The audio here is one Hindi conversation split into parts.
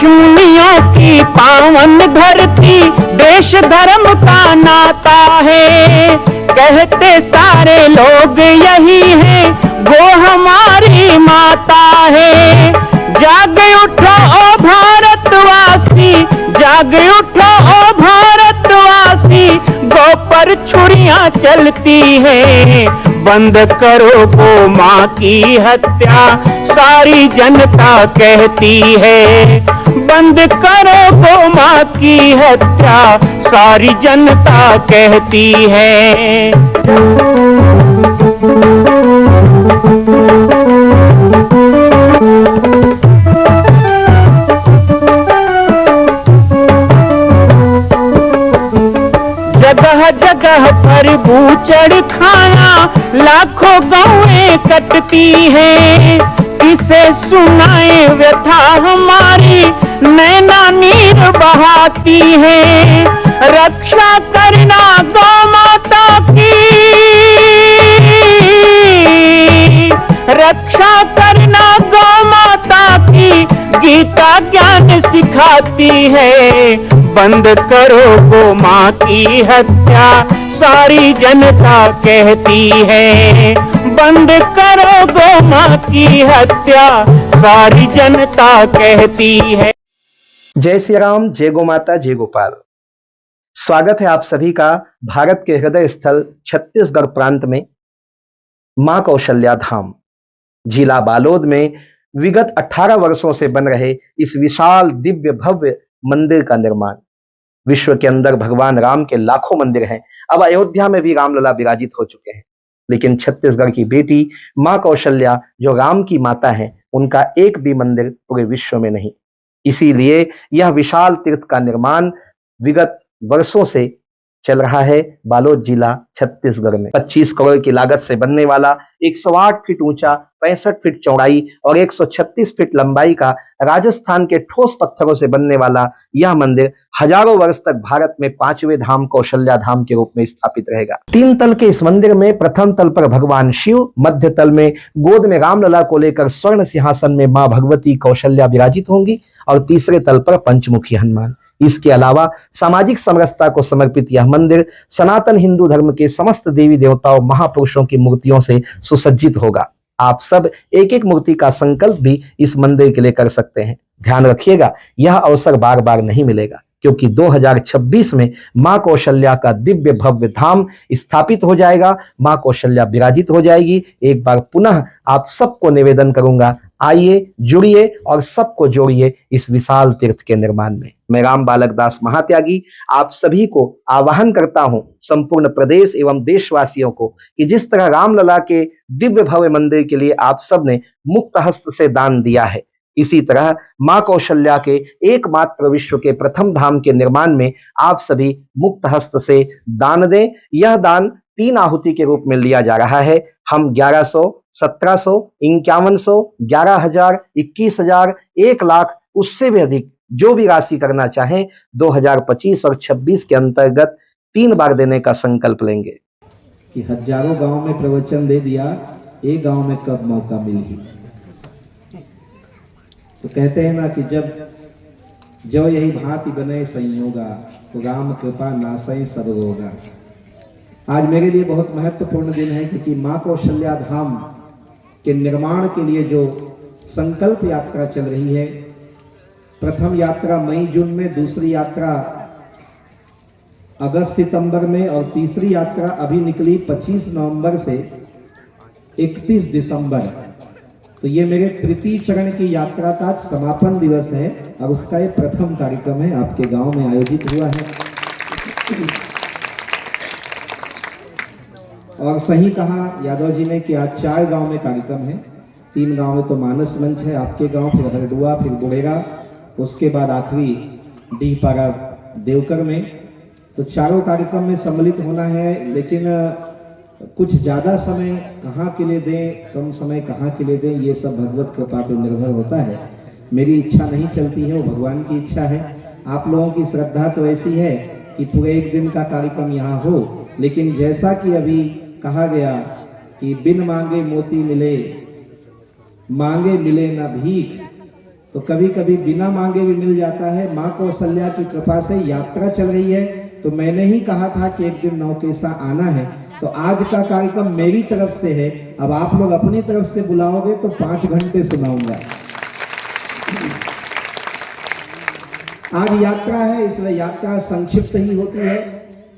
ऋषिमुनियों की पावन धरती, देश धर्म का नाता है। कहते सारे लोग यही है, वो हमारी माता है। जाग उठो ओ भारतवासी, जाग उठो ओ भारतवासी, गौ पर छुरियां चलती है। बंद करो गौ माँ की हत्या, सारी जनता कहती है। बंद करो गौ माँ की हत्या, सारी जनता कहती है। जगह जगह पर बूचड़ खाना, लाखों गौएं कटती हैं। किसे सुनाए व्यथा हमारी, नैना नीर बहाती है। रक्षा करना गौ माता की, रक्षा करना गौ माता की, गीता ज्ञान सिखाती है। बंद करो गौ माँ की हत्या, सारी जनता कहती है। बंद करो गौ माँ की हत्या, सारी जनता कहती है। जय श्री राम, जय गौ माता, जय गोपाल। स्वागत है आप सभी का भारत के हृदय स्थल छत्तीसगढ़ प्रांत में मां कौशल्या धाम जिला बालोद में विगत 18 वर्षों से बन रहे इस विशाल दिव्य भव्य मंदिर का निर्माण। विश्व के अंदर भगवान राम के लाखों मंदिर हैं। अब अयोध्या में भी रामलला विराजित हो चुके हैं, लेकिन छत्तीसगढ़ की बेटी मां कौशल्या जो राम की माता है, उनका एक भी मंदिर पूरे विश्व में नहीं। इसीलिए यह विशाल तीर्थ का निर्माण विगत वर्षों से चल रहा है बालोद जिला छत्तीसगढ़ में। 25 करोड़ की लागत से बनने वाला 108 फीट ऊंचा, 65 फीट चौड़ाई और 136 फीट लंबाई का राजस्थान के ठोस पत्थरों से बनने वाला यह मंदिर हजारों वर्ष तक भारत में 5वें धाम कौशल्या धाम के रूप में स्थापित रहेगा। 3 तल के इस मंदिर में प्रथम तल पर भगवान शिव, मध्य तल में गोद में रामलला को लेकर स्वर्ण सिंहासन में मां भगवती कौशल्या विराजित होंगी और तीसरे तल पर पंचमुखी हनुमान। इसके अलावा सामाजिक समरसता को समर्पित यह मंदिर सनातन हिंदू धर्म के समस्त देवी देवताओं महापुरुषों की मूर्तियों से सुसज्जित होगा। आप सब एक एक मूर्ति का संकल्प भी इस मंदिर के लिए कर सकते हैं। ध्यान रखिएगा, यह अवसर बार बार नहीं मिलेगा, क्योंकि 2026 में मां कौशल्या का दिव्य भव्य धाम स्थापित हो जाएगा। मां कौशल्या विराजित हो जाएगी। एक बार पुनः आप सबको निवेदन करूंगा, आइए, जुड़िए और सबको जोड़िए इस विशाल तीर्थ के निर्माण में। मैं राम बालक दास महात्यागी आप सभी को आह्वान करता हूं, संपूर्ण प्रदेश एवं देशवासियों को, कि जिस तरह रामलला के दिव्य भव्य मंदिर के लिए आप सब ने मुक्त हस्त से दान दिया है, इसी तरह मां कौशल्या के एकमात्र विश्व के प्रथम धाम के निर्माण में आप सभी मुक्त हस्त से दान दें। यह दान 3 आहुति के रूप में लिया जा रहा है। हम 1100, 1700, 5100, 11,000, 21,000, 1 लाख, उससे भी अधिक जो भी राशि करना चाहें 2025 और 26 के अंतर्गत 3 बार देने का संकल्प लेंगे। कि हजारों गांव में प्रवचन दे दिया, एक गांव में कब मौका मिली। तो कहते हैं ना कि जब यही भांति बने संयोगा, तो राम कृपा नासै सब रोगा। आज मेरे लिए बहुत महत्वपूर्ण दिन है, क्योंकि मां कौशल्या धाम के निर्माण के लिए जो संकल्प यात्रा चल रही है, प्रथम यात्रा मई जून में, दूसरी यात्रा अगस्त सितंबर में और तीसरी यात्रा अभी निकली 25 नवंबर से 31 दिसंबर। तो ये मेरे तृतीय चरण की यात्रा का समापन दिवस है और उसका ये प्रथम कार्यक्रम है, आपके गांव में आयोजित हुआ है। और सही कहा यादव जी ने कि आज 4 गांव में कार्यक्रम है। 3 गांव में तो मानस मंच है, आपके गांव, फिर हरडुआ, फिर बुढ़ेरा, उसके बाद आखिरी डीहपारा देवकर में। तो चारों कार्यक्रम में सम्मिलित होना है, लेकिन कुछ ज़्यादा समय कहाँ के लिए दें, कम समय कहाँ के लिए दें, ये सब भगवत कृपा पर निर्भर होता है। मेरी इच्छा नहीं चलती है, वो भगवान की इच्छा है। आप लोगों की श्रद्धा तो ऐसी है कि पूरे 1 दिन का कार्यक्रम यहाँ हो, लेकिन जैसा कि अभी कहा गया कि बिन मांगे मोती मिले, मांगे मिले न भीख, तो कभी कभी बिना मांगे भी मिल जाता है। माँ कौशल्या की कृपा से यात्रा चल रही है, तो मैंने ही कहा था कि एक दिन नौकेसा आना है, तो आज का कार्यक्रम मेरी तरफ से है। अब आप लोग अपनी तरफ से बुलाओगे तो 5 घंटे सुनाऊंगा। आज यात्रा है, इसलिए यात्रा संक्षिप्त ही होती है।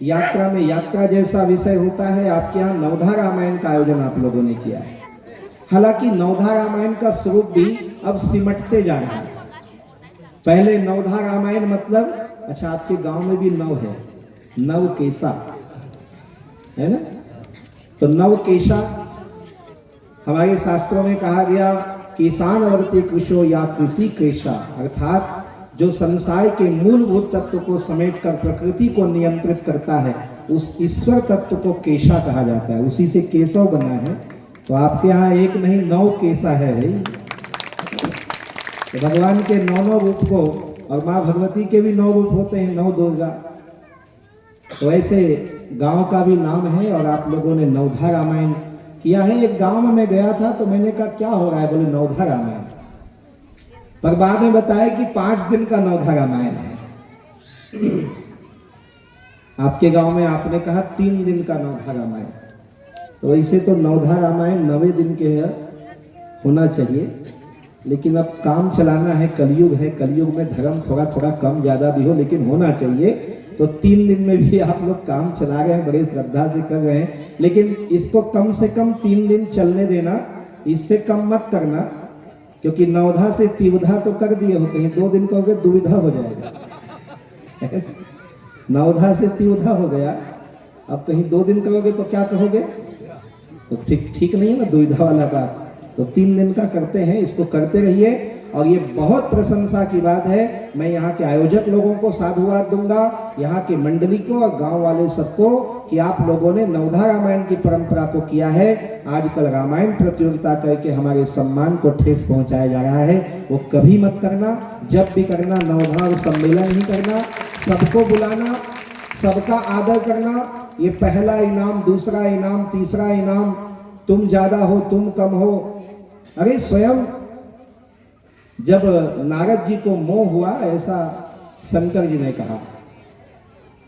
यात्रा में यात्रा जैसा विषय होता है। आपके यहाँ नवधा रामायण का आयोजन आप लोगों ने किया है। हालांकि नवधा रामायण का स्वरूप भी अब सिमटते जा रहा है। पहले नवधा रामायण मतलब, अच्छा आपके गांव में भी नव है, नवकेशा है ना, तो नवकेशा हमारे शास्त्रों में कहा गया किसान वर्ती कृषो या कृषि केशा, अर्थात जो संसार के मूलभूत तत्व को समेटकर प्रकृति को नियंत्रित करता है उस ईश्वर तत्व को केशा कहा जाता है, उसी से केशव बना है। तो आपके यहाँ एक नहीं 9 केशा है। तो भगवान के 9 रूप को, और माँ भगवती के भी 9 रूप होते हैं, 9 दुर्गा। तो ऐसे गांव का भी नाम है और आप लोगों ने नवधा रामायण किया है। एक गांव में मैं गया था तो मैंने कहा क्या हो रहा है, बोले नवधा रामायण, पर बाद में बताया कि 5 दिन का नवधा रामायण है। आपके गांव में आपने कहा 3 दिन का नवधा रामायण, तो ऐसे तो नवधा रामायण 9 दिन के है होना चाहिए, लेकिन अब काम चलाना है, कलयुग है, कलयुग में धर्म थोड़ा थोड़ा कम ज्यादा भी हो लेकिन होना चाहिए। तो 3 दिन में भी आप लोग काम चला रहे हैं, बड़े श्रद्धा से कर रहे हैं, लेकिन इसको कम से कम 3 दिन चलने देना, इससे कम मत करना, क्योंकि नवधा से तिवधा तो कर दिए हो, कहीं 2 दिन कहोगे दुविधा हो जाएगा। नवधा से तिवधा हो गया, अब कहीं 2 दिन कहोगे तो क्या कहोगे, तो ठीक नहीं है ना दुविधा वाला बात। तो 3 दिन का करते हैं, इसको करते रहिए। और ये बहुत प्रशंसा की बात है। मैं यहाँ के आयोजक लोगों को साधुवाद दूंगा, यहाँ के मंडली को और गांव वाले सबको, कि आप लोगों ने नवधा रामायण की परंपरा को किया है। आजकल रामायण प्रतियोगिता करके हमारे सम्मान को ठेस पहुंचाया जा रहा है, वो कभी मत करना। जब भी करना नवधा और सम्मेलन ही करना, सबको बुलाना, सबका आदर करना। ये पहला इनाम, दूसरा इनाम, तीसरा इनाम, तुम ज्यादा हो तुम कम हो। अरे स्वयं जब नारद जी को मोह हुआ, ऐसा शंकर जी ने कहा,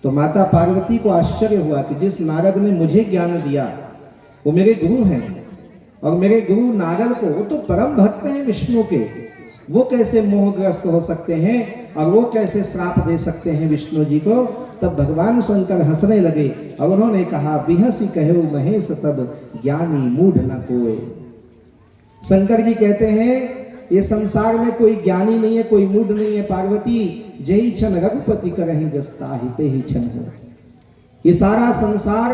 तो माता पार्वती को आश्चर्य हुआ कि जिस नारद ने मुझे ज्ञान दिया वो मेरे गुरु हैं, और मेरे गुरु नारद को, वो तो परम भक्त हैं विष्णु के, वो कैसे मोहग्रस्त हो सकते हैं और वो कैसे श्राप दे सकते हैं विष्णु जी को। तब भगवान शंकर हंसने लगे और उन्होंने कहा, बिहसी कहो महेश तब ज्ञानी मूढ़ न कोय। शंकर जी कहते हैं ये संसार में कोई ज्ञानी नहीं है, कोई मूढ़ नहीं है पार्वती, जही क्षण रघुपति करहि जसता हिते ही क्षण हो। ये सारा संसार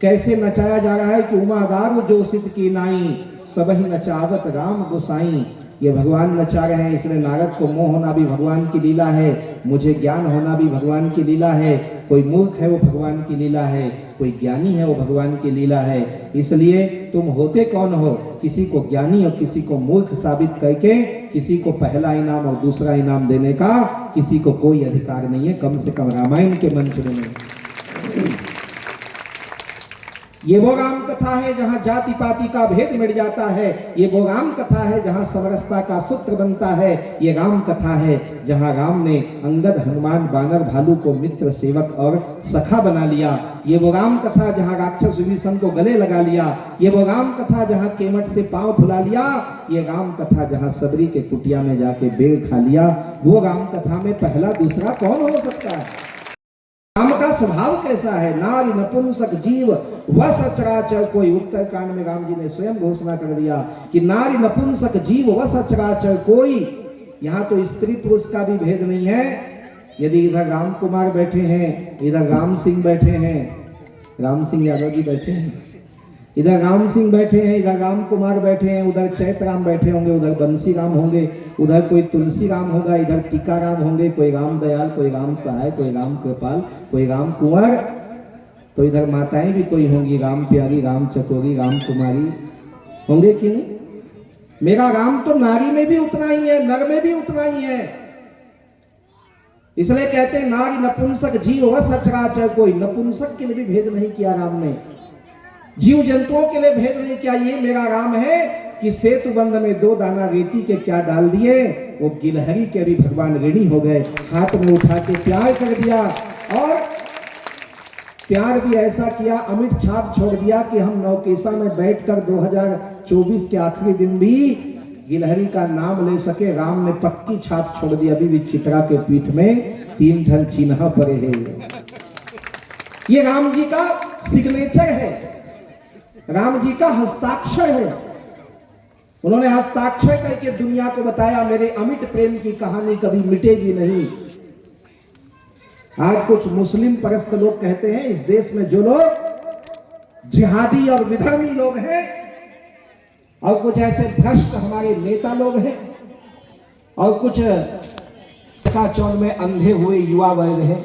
कैसे नचाया जा रहा है कि उमादार जोशित की नाई, सबहि नचावत राम गोसाई। ये भगवान नचा रहे हैं, इसलिए नारद को मोह होना भी भगवान की लीला है, मुझे ज्ञान होना भी भगवान की लीला है। कोई मूर्ख है वो भगवान की लीला है, कोई ज्ञानी है वो भगवान की लीला है। इसलिए तुम होते कौन हो, किसी को ज्ञानी और किसी को मूर्ख साबित करके किसी को पहला इनाम और दूसरा इनाम देने का किसी को कोई अधिकार नहीं है, कम से कम रामायण के मंच में। ये वो राम कथा है जहां जाति पाति का भेद मिट जाता है। ये वो राम कथा है जहां समरसता का सूत्र बनता है। ये राम कथा है जहां राम ने अंगद, हनुमान, बानर, भालू को मित्र, सेवक और सखा बना लिया। ये वो राम कथा जहां राक्षस विभीषण को गले लगा लिया। ये वो राम कथा जहां केवट से पांव फुला लिया। ये राम कथा जहां सबरी के कुटिया में जाके बेर खा लिया। वो राम कथा में पहला दूसरा कौन हो सकता है? राम का स्वभाव कैसा है? नारी नपुंसक जीव वस अचराचर कोई। उत्तरकांड में राम जी ने स्वयं घोषणा कर दिया कि नारी नपुंसक जीव वस अचराचर कोई। यहाँ तो स्त्री पुरुष का भी भेद नहीं है। यदि इधर राम कुमार बैठे हैं, इधर राम सिंह बैठे हैं, राम सिंह यादव जी बैठे हैं, इधर राम सिंह बैठे हैं, इधर राम कुमार बैठे हैं, उधर चैत राम बैठे होंगे, उधर बंसी राम होंगे, उधर कोई तुलसी राम होगा, इधर टीका राम होंगे, कोई राम दयाल, कोई राम सहाय, कोई राम कृपाल, कोई राम कुंवर। तो इधर माताएं भी कोई होंगी, राम प्यारी, राम चकोरी, राम कुमारी होंगे कि नहीं? मेरा राम तो नारी में भी उतना ही है, नर में भी उतना ही है। इसलिए कहते हैं नारी नपुंसक जीव वस अचराचर कोई। नपुंसक के लिए भी भेद नहीं किया राम ने, जीव जंतुओं के लिए भेद नहीं किया। ये मेरा राम है कि सेतु बंध में 2 दाना रेती के क्या डाल दिए, वो गिलहरी के भी भगवान ऋणी हो गए, हाथ में उठा के प्यार कर दिया और प्यार भी ऐसा किया, अमिट छाप छोड़ दिया कि हम नौकेसा में बैठकर 2024 के आखिरी दिन भी गिलहरी का नाम ले सके। राम ने पक्की छाप छोड़ दी, अभी भी चित्रा के पीठ में 3 ठन चिन्ह पड़े हैं। ये राम जी का सिग्नेचर है, राम जी का हस्ताक्षर है। उन्होंने हस्ताक्षर करके दुनिया को बताया मेरे अमिट प्रेम की कहानी कभी मिटेगी नहीं। आज कुछ मुस्लिम परस्त लोग कहते हैं इस देश में जो लोग जिहादी और विधर्मी लोग हैं और कुछ ऐसे भ्रष्ट हमारे नेता लोग हैं और कुछ चकाचौंध में अंधे हुए युवा वर्ग हैं,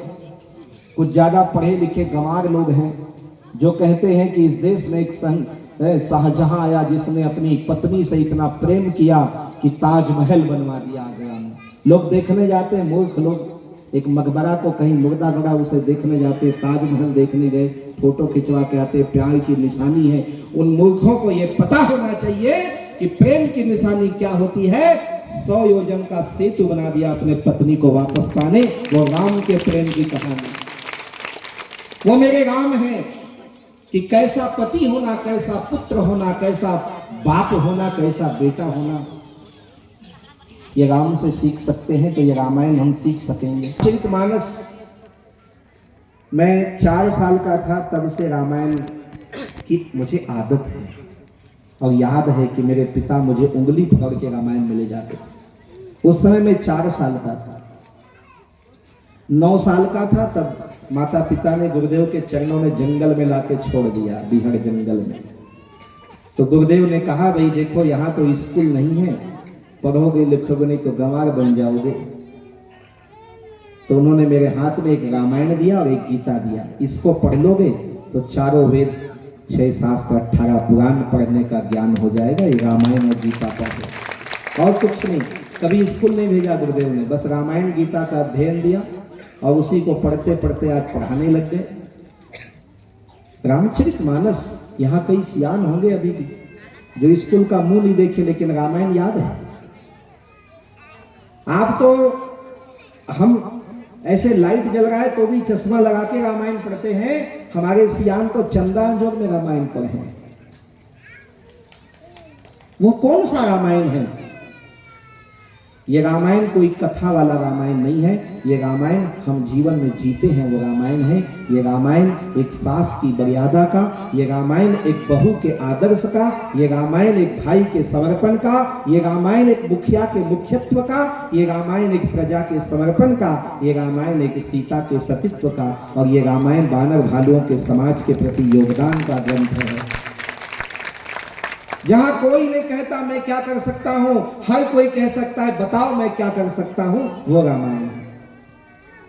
कुछ ज्यादा पढ़े लिखे गंवार लोग हैं जो कहते हैं कि इस देश में एक शाहजहां आया जिसने अपनी पत्नी से इतना प्रेम किया कि ताजमहल बनवा दिया आगरा में। लोग देखने जाते हैं, मूर्ख लोग, एक मकबरा को कहीं मुर्दा गड़ा उसे देखने जाते, ताजमहल देखने गए, फोटो खिंचवा के आते, प्यार की निशानी है। उन मूर्खों को यह पता होना चाहिए कि प्रेम की निशानी क्या होती है। 100 योजन का सेतु बना दिया अपने पत्नी को वापस पाने, वो राम के प्रेम की कहानी। वो मेरे राम है कि कैसा पति होना, कैसा पुत्र होना, कैसा बाप होना, कैसा बेटा होना, ये राम से सीख सकते हैं। तो ये रामायण हम सीख सकेंगे। चरितमानस मैं 4 साल का था तब से रामायण की मुझे आदत है और याद है कि मेरे पिता मुझे उंगली पकड़ के रामायण में ले जाते थे। उस समय मैं 4 साल का था। 9 साल का था तब माता पिता ने गुरुदेव के चरणों में जंगल में लाके छोड़ दिया, बिहड़ जंगल में। तो गुरुदेव ने कहा भाई देखो यहाँ तो स्कूल नहीं है, पढ़ोगे लिखोगे नहीं तो गंवार बन जाओगे। तो उन्होंने मेरे हाथ में एक रामायण दिया और एक गीता दिया, इसको पढ़ लोगे तो 4 वेद 6 शास्त्र 18 पुराण पढ़ने का ज्ञान हो जाएगा। ये रामायण और गीता पढ़ो और कुछ नहीं। कभी स्कूल नहीं भेजा गुरुदेव ने, बस रामायण गीता का अध्ययन दिया और उसी को पढ़ते पढ़ते आज पढ़ाने लग गए। रामचरितमानस यहाँ कई सियान होंगे अभी भी जो स्कूल का मुंह नहीं देखे, लेकिन रामायण याद है। आप तो हम ऐसे लाइट जल रहा है तो भी चश्मा लगा के रामायण पढ़ते हैं, हमारे सियान तो चंदाजोग में रामायण पढ़े हैं। वो कौन सा रामायण है? ये रामायण कोई कथा वाला रामायण नहीं है, ये रामायण हम जीवन में जीते हैं वो रामायण है। ये रामायण एक सास की मर्यादा का, ये रामायण एक बहू के आदर्श का, ये रामायण एक भाई के समर्पण का, ये रामायण एक मुखिया के मुख्यत्व का, ये रामायण एक प्रजा के समर्पण का, ये रामायण एक सीता के सतीत्व का, और ये रामायण बानर भालुओं के समाज के प्रति योगदान का ग्रंथ है। जहां कोई नहीं कहता मैं क्या कर सकता हूं, हर कोई कह सकता है बताओ मैं क्या कर सकता हूं, वो रामायण है।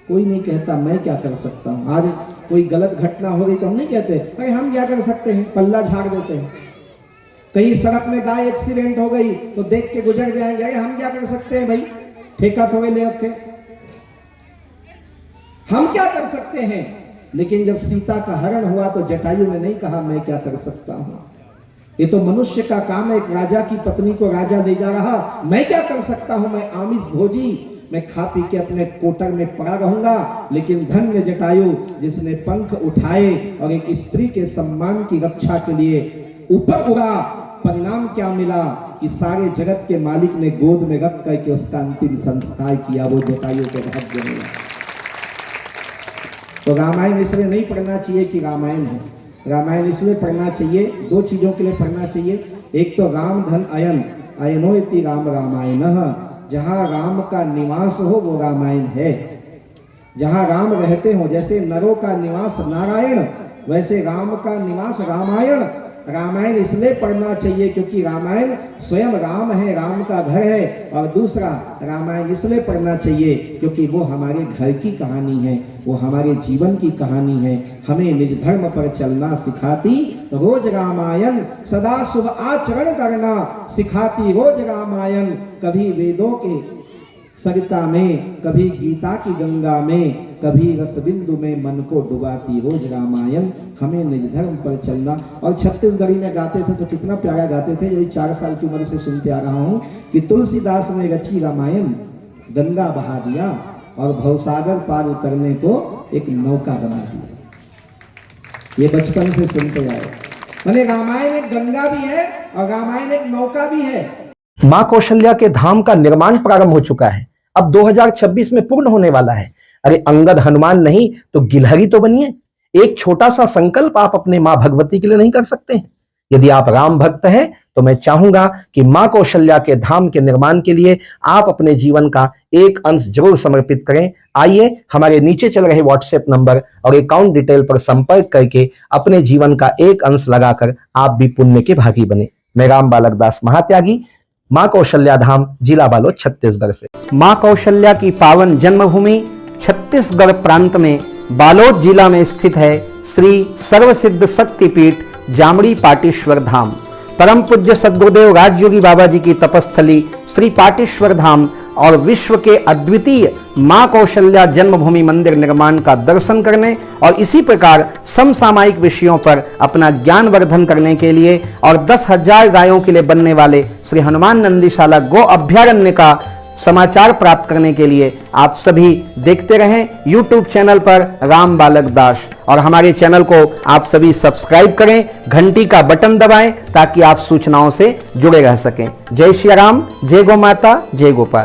कोई नहीं कहता मैं क्या कर सकता हूं। आज कोई गलत घटना हो गई तो हम नहीं कहते अरे हम क्या कर सकते हैं, पल्ला झाड़ देते हैं। कहीं सड़क में गाय एक्सीडेंट हो गई तो देख के गुजर जाएंगे, अरे हम क्या कर सकते हैं भाई, ठेका थोड़े ले रखे, हम क्या कर सकते हैं। लेकिन जब सीता का हरण हुआ तो जटायु ने नहीं कहा मैं क्या कर सकता हूं, ये तो मनुष्य का काम है। एक राजा की पत्नी को राजा ले जा रहा, मैं क्या कर सकता हूं, मैं आमिष भोजी, मैं खा पी के अपने कोटर में पड़ा रहूंगा। लेकिन धन्य जटायु जिसने पंख उठाए और एक स्त्री के सम्मान की रक्षा के लिए ऊपर उड़ा। परिणाम क्या मिला कि सारे जगत के मालिक ने गोद में रख करके उसका अंतिम संस्कार किया, वो जटायु के भाग्य मिला। तो रामायण इसलिए नहीं पढ़ना चाहिए कि रामायण है, रामायण इसलिए पढ़ना चाहिए, 2 चीजों के लिए पढ़ना चाहिए। एक तो राम धन अयन अयनो इति राम रामायण, जहां राम का निवास हो वो रामायण है। जहां राम रहते हो, जैसे नरों का निवास नारायण, वैसे राम का निवास रामायण। रामायण इसलिए पढ़ना चाहिए क्योंकि रामायण स्वयं राम है, राम का घर है। और दूसरा रामायण इसलिए पढ़ना चाहिए क्योंकि वो हमारे घर की कहानी है, वो हमारे जीवन की कहानी है। हमें निज धर्म पर चलना सिखाती रोज रामायण, सदा शुभ आचरण करना सिखाती रोज रामायण। कभी वेदों के सरिता में, कभी गीता की गंगा में, कभी रस बिंदु में मन को डुबाती रोज रामायण, हमें निज धर्म पर चलना। और छत्तीसगढ़ी में गाते थे तो कितना प्यारा गाते थे, यही 4 साल की उम्र से सुनते आ रहा हूँ कि तुलसीदास ने रची रामायण, गंगा बहा दिया और भवसागर पार उतरने को एक नौका बना दिया। ये बचपन से सुनते आए। माने रामायण एक गंगा भी है और रामायण एक नौका भी है। मां कौशल्या के धाम का निर्माण प्रारंभ हो चुका है, अब 2026 में पूर्ण होने वाला है। अरे अंगद हनुमान नहीं तो गिलहरी तो बनिए। एक छोटा सा संकल्प आप अपने मां भगवती के लिए नहीं कर सकते हैं? यदि आप राम भक्त हैं तो मैं चाहूंगा कि मां कौशल्या के धाम के निर्माण के लिए आप अपने जीवन का एक अंश जरूर समर्पित करें। आइए हमारे नीचे चल रहे व्हाट्सएप नंबर और अकाउंट डिटेल पर संपर्क करके अपने जीवन का एक अंश लगाकर आप भी पुण्य के भागी बने। मैं राम बालक दास महात्यागी, मां कौशल्या धाम, जिला बालोद, छत्तीसगढ़ से। मां कौशल्या की पावन जन्मभूमि छत्तीसगढ़ प्रांत में बालोद जिला में स्थित है श्री सर्वसिद्ध शक्तिपीठ जामड़ी पाटेश्वर धाम। परम पूज्य सद्गुरुदेव राजयोगी बाबा जी की तपस्थली श्री पाटेश्वर धाम और विश्व के अद्वितीय मां कौशल्या जन्मभूमि मंदिर निर्माण का दर्शन करने और इसी प्रकार समसामयिक विषयों पर अपना ज्ञान वर्धन करने के लिए और 10,000 गायों के लिए बनने वाले श्री हनुमान नंदीशाला गो अभ्यारण्य का समाचार प्राप्त करने के लिए आप सभी देखते रहें YouTube चैनल पर राम बालक दास, और हमारे चैनल को आप सभी सब्सक्राइब करें, घंटी का बटन दबाएं ताकि आप सूचनाओं से जुड़े रह सकें। जय श्री राम, जय गौ माता, जय गोपाल।